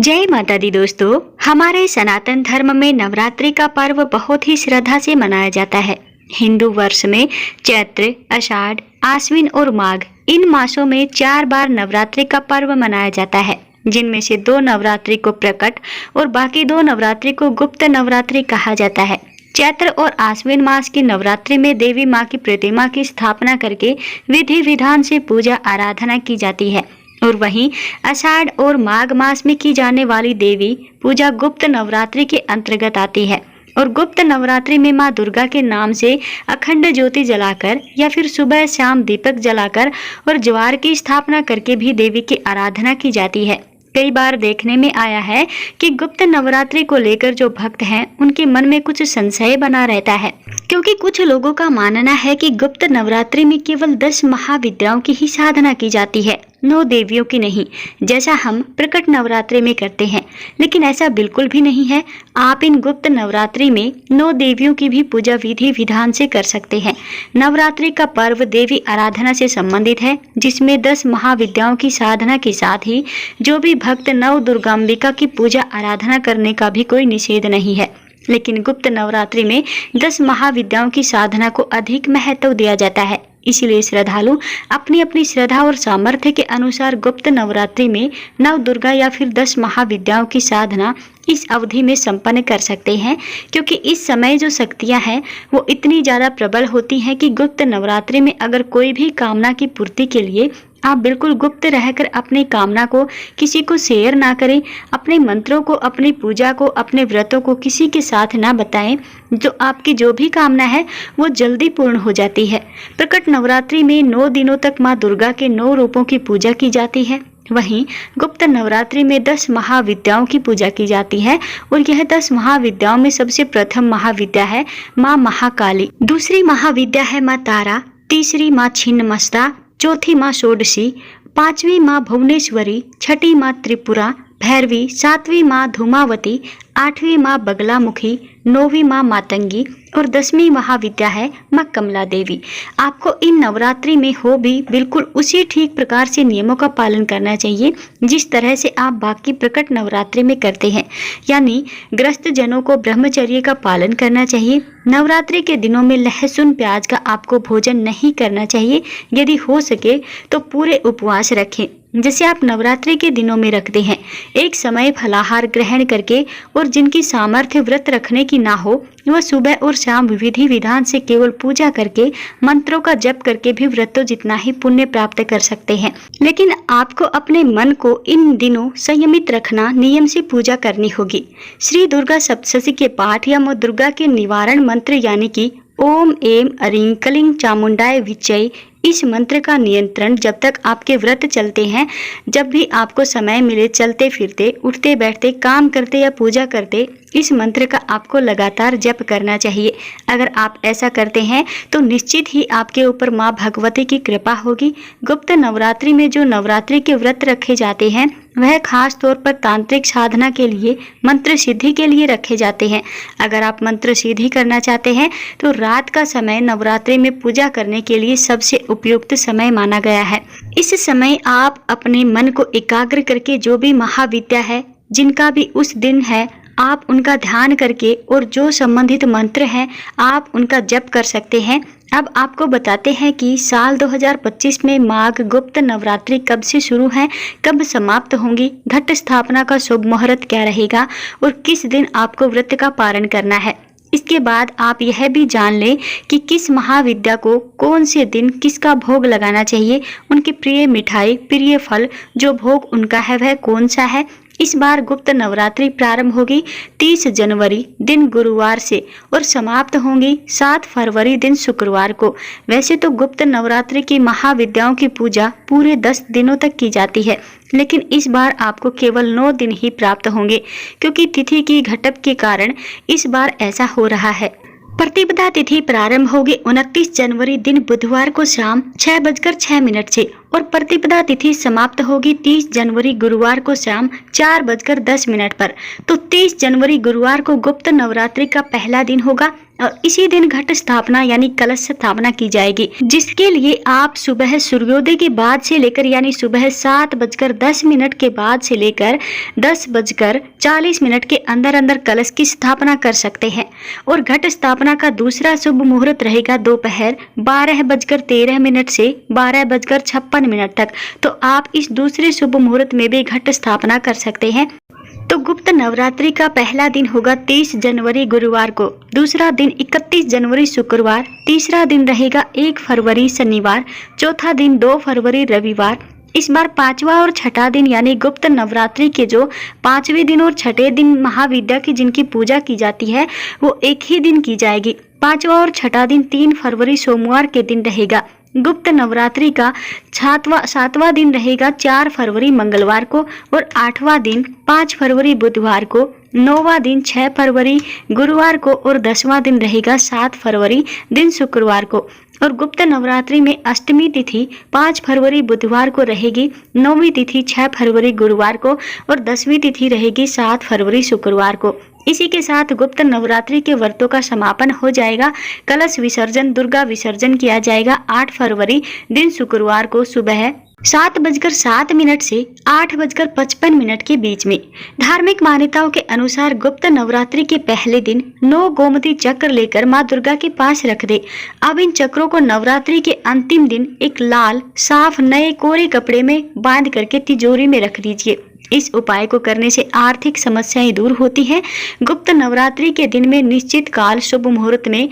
जय माता दी दोस्तों। हमारे सनातन धर्म में नवरात्रि का पर्व बहुत ही श्रद्धा से मनाया जाता है। हिंदू वर्ष में चैत्र, आषाढ़, आश्विन और माघ इन मासों में 4 बार नवरात्रि का पर्व मनाया जाता है, जिनमें से 2 नवरात्रि को प्रकट और बाकी 2 नवरात्रि को गुप्त नवरात्रि कहा जाता है। चैत्र और आश्विन मास की नवरात्रि में देवी माँ की प्रतिमा की स्थापना करके विधि विधान से पूजा आराधना की जाती है और वहीं आषाढ़ और माघ मास में की जाने वाली देवी पूजा गुप्त नवरात्रि के अंतर्गत आती है। और गुप्त नवरात्रि में माँ दुर्गा के नाम से अखंड ज्योति जलाकर या फिर सुबह शाम दीपक जलाकर और ज्वार की स्थापना करके भी देवी की आराधना की जाती है। कई बार देखने में आया है कि गुप्त नवरात्रि को लेकर जो भक्त हैं उनके मन में कुछ संशय बना रहता है, क्योंकि कुछ लोगों का मानना है कि गुप्त नवरात्रि में केवल 10 महाविद्याओं की ही साधना की जाती है, 9 देवियों की नहीं, जैसा हम प्रकट नवरात्रि में करते हैं। लेकिन ऐसा बिल्कुल भी नहीं है। आप इन गुप्त नवरात्रि में 9 देवियों की भी पूजा विधि विधान से कर सकते हैं। नवरात्रि का पर्व देवी आराधना से संबंधित है, जिसमें 10 महाविद्याओं की साधना के साथ ही जो भी भक्त नव दुर्गांबिका की पूजा आराधना करने का भी कोई निषेध नहीं है। लेकिन गुप्त नवरात्रि में 10 महाविद्याओं की साधना को अधिक महत्व दिया जाता है। इसलिए श्रद्धालु अपनी अपनी श्रद्धा और सामर्थ्य के अनुसार गुप्त नवरात्रि में नव दुर्गा या फिर 10 महाविद्याओं की साधना इस अवधि में संपन्न कर सकते हैं, क्योंकि इस समय जो शक्तियां हैं वो इतनी ज्यादा प्रबल होती हैं कि गुप्त नवरात्रि में अगर कोई भी कामना की पूर्ति के लिए आप बिल्कुल गुप्त रहकर अपनी कामना को किसी को शेयर ना करें, अपने मंत्रों को, अपनी पूजा को, अपने व्रतों को किसी के साथ ना बताएं, जो आपकी जो भी कामना है वो जल्दी पूर्ण हो जाती है। प्रकट नवरात्रि में 9 दिनों तक माँ दुर्गा के 9 रूपों की पूजा की जाती है। वहीं गुप्त नवरात्रि में 10 महाविद्याओं की पूजा की जाती है और यह 10 महाविद्याओं में सबसे प्रथम महाविद्या है माँ महाकाली, दूसरी महाविद्या है माँ तारा, तीसरी माँ छिन्नमस्ता, चौथी माँ षोडशी, 5वीं माँ भुवनेश्वरी, 6ठी माँ त्रिपुरा, भैरवी, 7वीं माँ धूमावती, 8वीं माँ बगलामुखी, 9वीं माँ मातंगी और 10वीं महाविद्या है माँ कमला देवी। आपको इन नवरात्रि में हो भी बिल्कुल उसी ठीक प्रकार से नियमों का पालन करना चाहिए जिस तरह से आप बाकी प्रकट नवरात्रि में करते हैं, यानी ग्रस्त जनों को ब्रह्मचर्य का पालन करना चाहिए। नवरात्रि के दिनों में लहसुन प्याज का आपको भोजन नहीं करना चाहिए। यदि हो सके तो पूरे उपवास रखें, जैसे आप नवरात्रि के दिनों में रखते हैं। एक समय फलाहार ग्रहण करके और जिनकी सामर्थ्य व्रत रखने की ना हो वह सुबह और शाम विधि विधान से केवल पूजा करके मंत्रों का जप करके भी व्रतों जितना ही पुण्य प्राप्त कर सकते हैं। लेकिन आपको अपने मन को इन दिनों संयमित रखना, नियम से पूजा करनी होगी। श्री दुर्गा सप्तशती के पाठ या माँ दुर्गा के निवारण मंत्र यानी कि ओम एम अरिं कलिंग चामुंडाय विचय, इस मंत्र का नियंत्रण जब तक आपके व्रत चलते हैं, जब भी आपको समय मिले, चलते फिरते, उठते बैठते, काम करते या पूजा करते, इस मंत्र का आपको लगातार जप करना चाहिए। अगर आप ऐसा करते हैं तो निश्चित ही आपके ऊपर माँ भगवती की कृपा होगी। गुप्त नवरात्रि में जो नवरात्रि के व्रत रखे जाते हैं वह खास तौर पर तांत्रिक साधना के लिए, मंत्र सिद्धि के लिए रखे जाते हैं। अगर आप मंत्र सिद्धि करना चाहते हैं तो रात का समय नवरात्रि में पूजा करने के लिए सबसे उपयुक्त समय माना गया है। इस समय आप अपने मन को एकाग्र करके जो भी महाविद्या है, जिनका भी उस दिन है, आप उनका ध्यान करके और जो संबंधित मंत्र हैं आप उनका जप कर सकते हैं। अब आपको बताते हैं कि साल 2025 में माघ गुप्त नवरात्रि कब से शुरू है, कब समाप्त होंगी, घट स्थापना का शुभ मुहूर्त क्या रहेगा और किस दिन आपको व्रत का पारण करना है। इसके बाद आप यह भी जान लें कि किस महाविद्या को कौन से दिन किसका भोग लगाना चाहिए, उनकी प्रिय मिठाई, प्रिय फल जो भोग उनका है वह कौन सा है। इस बार गुप्त नवरात्रि प्रारंभ होगी 30 जनवरी दिन गुरुवार से और समाप्त होंगी 7 फरवरी दिन शुक्रवार को। वैसे तो गुप्त नवरात्रि की महाविद्याओं की पूजा पूरे 10 दिनों तक की जाती है, लेकिन इस बार आपको केवल 9 दिन ही प्राप्त होंगे, क्योंकि तिथि की घटप के कारण इस बार ऐसा हो रहा है। प्रतिपदा तिथि प्रारंभ होगी 29 जनवरी दिन बुधवार को शाम 6:06 से और प्रतिपदा तिथि समाप्त होगी 30 जनवरी गुरुवार को शाम 4:10 पर। तो 30 जनवरी गुरुवार को गुप्त नवरात्रि का पहला दिन होगा। और इसी दिन घट स्थापना यानी कलश स्थापना की जाएगी, जिसके लिए आप सुबह सूर्योदय के बाद से लेकर यानी सुबह 7:10 के बाद से लेकर 10:40 के अंदर अंदर कलश की स्थापना कर सकते हैं। और घट स्थापना का दूसरा शुभ मुहूर्त रहेगा दोपहर 12:13 से 12:56 तक। तो आप इस दूसरे शुभ मुहूर्त में भी घट स्थापना कर सकते हैं। तो गुप्त नवरात्रि का पहला दिन होगा 30 जनवरी गुरुवार को, दूसरा दिन 31 जनवरी शुक्रवार, तीसरा दिन रहेगा 1 फरवरी शनिवार, चौथा दिन 2 फरवरी रविवार। इस बार पांचवा और छठा दिन यानी गुप्त नवरात्रि के जो पांचवें दिन और छठे दिन महाविद्या की जिनकी पूजा की जाती है वो एक ही दिन की जाएगी। पांचवा और छठा दिन 3 फरवरी सोमवार के दिन रहेगा। गुप्त नवरात्रि का सातवां दिन रहेगा 4 फरवरी मंगलवार को, और 8वां दिन 5 फरवरी बुधवार को, 9वां दिन 6 फरवरी गुरुवार को, और 10वां दिन रहेगा 7 फरवरी दिन शुक्रवार को। और गुप्त नवरात्रि में अष्टमी तिथि 5 फरवरी बुधवार को रहेगी, 9वीं तिथि 6 फरवरी गुरुवार को, और 10वीं तिथि रहेगी 7 फरवरी शुक्रवार को। इसी के साथ गुप्त नवरात्रि के व्रतों का समापन हो जाएगा। कलश विसर्जन, दुर्गा विसर्जन किया जाएगा 8 फरवरी दिन शुक्रवार को सुबह 7:07 से 8:55 के बीच में। धार्मिक मान्यताओं के अनुसार गुप्त नवरात्रि के पहले दिन 9 गोमती चक्र लेकर माँ दुर्गा के पास रख दे। अब इन चक्रों को नवरात्रि के अंतिम दिन एक लाल साफ नए कोरे कपड़े में बांध करके तिजोरी में रख दीजिए। इस उपाय को करने से आर्थिक समस्याएं दूर होती हैं। गुप्त नवरात्रि के दिन में निश्चित काल शुभ मुहूर्त में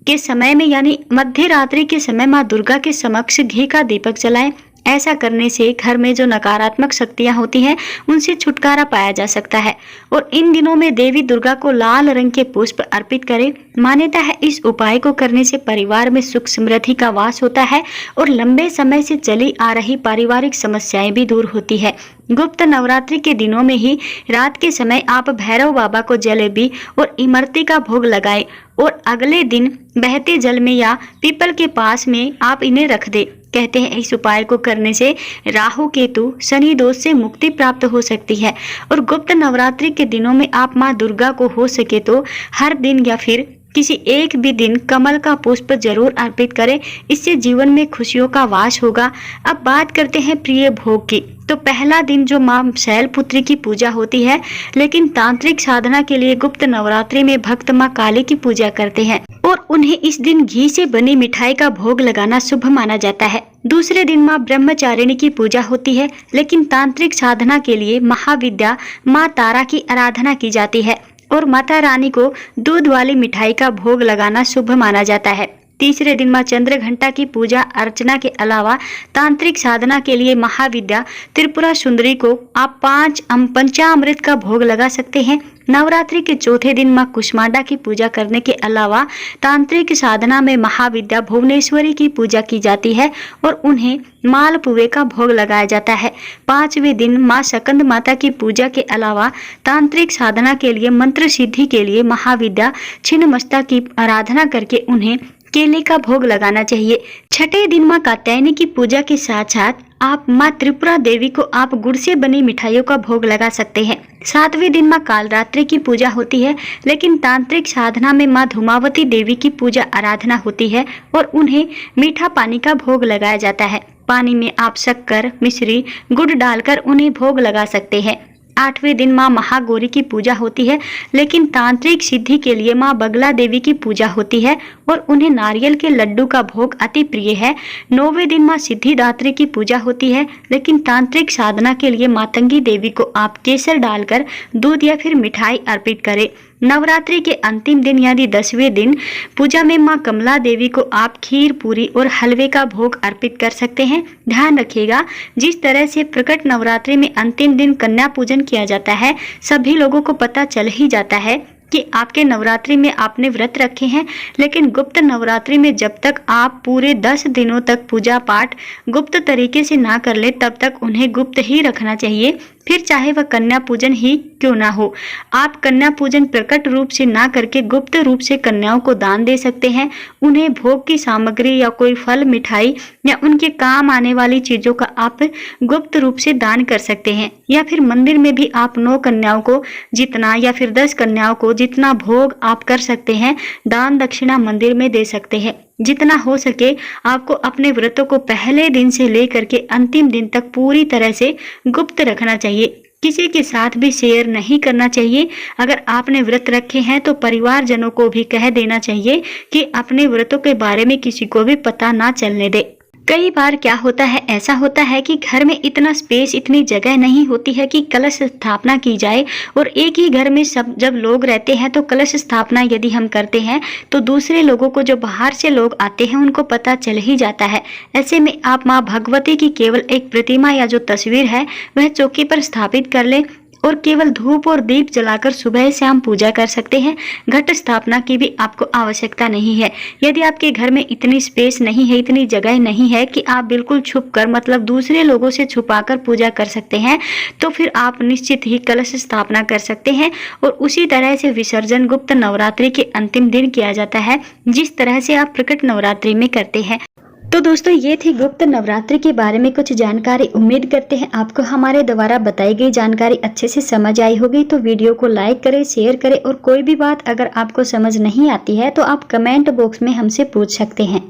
के समय में यानी मध्य रात्रि के समय माँ दुर्गा के समक्ष घी का दीपक जलाएं। ऐसा करने से घर में जो नकारात्मक शक्तियां होती हैं उनसे छुटकारा पाया जा सकता है। और इन दिनों में देवी दुर्गा को लाल रंग के पुष्प अर्पित करें। मान्यता है इस उपाय को करने से परिवार में सुख समृद्धि का वास होता है और लंबे समय से चली आ रही पारिवारिक समस्याएं भी दूर होती है। गुप्त नवरात्रि के दिनों में ही रात के समय आप भैरव बाबा को जलेबी और इमरती का भोग लगाएं और अगले दिन बहते जल में या पीपल के पास में आप इन्हें रख दें। कहते हैं इस उपाय को करने से राहु केतु शनि दोष से मुक्ति प्राप्त हो सकती है। और गुप्त नवरात्रि के दिनों में आप माँ दुर्गा को हो सके तो हर दिन या फिर किसी एक भी दिन कमल का पुष्प जरूर अर्पित करें। इससे जीवन में खुशियों का वास होगा। अब बात करते हैं प्रिय भोग की। तो पहला दिन जो माँ शैलपुत्री की पूजा होती है, लेकिन तांत्रिक साधना के लिए गुप्त नवरात्रि में भक्त माँ काली की पूजा करते हैं और उन्हें इस दिन घी से बनी मिठाई का भोग लगाना शुभ माना जाता है। दूसरे दिन माँ ब्रह्मचारिणी की पूजा होती है, लेकिन तांत्रिक साधना के लिए महाविद्या माँ तारा की आराधना की जाती है और माता रानी को दूध वाली मिठाई का भोग लगाना शुभ माना जाता है। तीसरे दिन माँ चंद्र घंटा की पूजा अर्चना के अलावा तांत्रिक साधना के लिए महाविद्या त्रिपुरा सुंदरी को आप पंचामृत का भोग लगा सकते हैं। नवरात्रि के चौथे दिन माँ कुष्मांडा की पूजा करने के अलावा तांत्रिक साधना में महाविद्या भुवनेश्वरी की पूजा की जाती है और उन्हें मालपुए का भोग लगाया जाता है। पांचवें दिन माँ सकंद माता की पूजा के अलावा तांत्रिक साधना के लिए मंत्र सिद्धि के लिए महाविद्या छिन्नमस्ता की आराधना करके उन्हें केले का भोग लगाना चाहिए। छठे दिन माँ कात्यायनी की पूजा के साथ साथ आप माँ त्रिपुरा देवी को आप गुड़ से बनी मिठाइयों का भोग लगा सकते हैं। सातवें दिन माँ कालरात्रि की पूजा होती है, लेकिन तांत्रिक साधना में माँ धूमावती देवी की पूजा आराधना होती है और उन्हें मीठा पानी का भोग लगाया जाता है। पानी में आप शक्कर, मिश्री, गुड़ डालकर उन्हें भोग लगा सकते हैं। आठवें दिन माँ महागौरी की पूजा होती है, लेकिन तांत्रिक सिद्धि के लिए माँ बगला देवी की पूजा होती है और उन्हें नारियल के लड्डू का भोग अति प्रिय है। नौवें दिन माँ सिद्धिदात्री की पूजा होती है, लेकिन तांत्रिक साधना के लिए मातंगी देवी को आप केसर डालकर दूध या फिर मिठाई अर्पित करें। नवरात्रि के अंतिम दिन यानी 10वें दिन पूजा में माँ कमला देवी को आप खीर, पूरी और हलवे का भोग अर्पित कर सकते हैं। ध्यान रखिएगा, जिस तरह से प्रकट नवरात्रि में अंतिम दिन कन्या पूजन किया जाता है, सभी लोगों को पता चल ही जाता है कि आपके नवरात्रि में आपने व्रत रखे हैं, लेकिन गुप्त नवरात्रि में जब तक आप पूरे 10 दिनों तक पूजा पाठ गुप्त तरीके से ना कर ले तब तक उन्हें गुप्त ही रखना चाहिए। फिर चाहे वह कन्या पूजन ही क्यों ना हो। आप कन्या पूजन प्रकट रूप से ना करके गुप्त रूप से कन्याओं को दान दे सकते हैं। उन्हें भोग की सामग्री या कोई फल, मिठाई या उनके काम आने वाली चीजों का आप गुप्त रूप से दान कर सकते हैं। या फिर मंदिर में भी आप 9 कन्याओं को जितना या फिर 10 कन्याओं को जितना भोग आप कर सकते हैं, दान दक्षिणा मंदिर में दे सकते हैं। जितना हो सके आपको अपने व्रतों को पहले दिन से लेकर के अंतिम दिन तक पूरी तरह से गुप्त रखना चाहिए। किसी के साथ भी शेयर नहीं करना चाहिए। अगर आपने व्रत रखे हैं तो परिवारजनों को भी कह देना चाहिए कि अपने व्रतों के बारे में किसी को भी पता ना चलने दे। कई बार क्या होता है, ऐसा होता है कि घर में इतना स्पेस, इतनी जगह नहीं होती है कि कलश स्थापना की जाए, और एक ही घर में सब जब लोग रहते हैं तो कलश स्थापना यदि हम करते हैं तो दूसरे लोगों को, जो बाहर से लोग आते हैं, उनको पता चल ही जाता है। ऐसे में आप माँ भगवती की केवल एक प्रतिमा या जो तस्वीर है वह चौकी पर स्थापित कर ले और केवल धूप और दीप जलाकर सुबह शाम पूजा कर सकते हैं। घट स्थापना की भी आपको आवश्यकता नहीं है। यदि आपके घर में इतनी स्पेस नहीं है, इतनी जगह नहीं है कि आप बिल्कुल छुप कर, मतलब दूसरे लोगों से छुपाकर पूजा कर सकते हैं, तो फिर आप निश्चित ही कलश स्थापना कर सकते हैं। और उसी तरह से विसर्जन गुप्त नवरात्रि के अंतिम दिन किया जाता है, जिस तरह से आप प्रकट नवरात्रि में करते हैं। तो दोस्तों, ये थी गुप्त नवरात्रि के बारे में कुछ जानकारी। उम्मीद करते हैं आपको हमारे द्वारा बताई गई जानकारी अच्छे से समझ आई होगी। तो वीडियो को लाइक करें, शेयर करें, और कोई भी बात अगर आपको समझ नहीं आती है तो आप कमेंट बॉक्स में हमसे पूछ सकते हैं।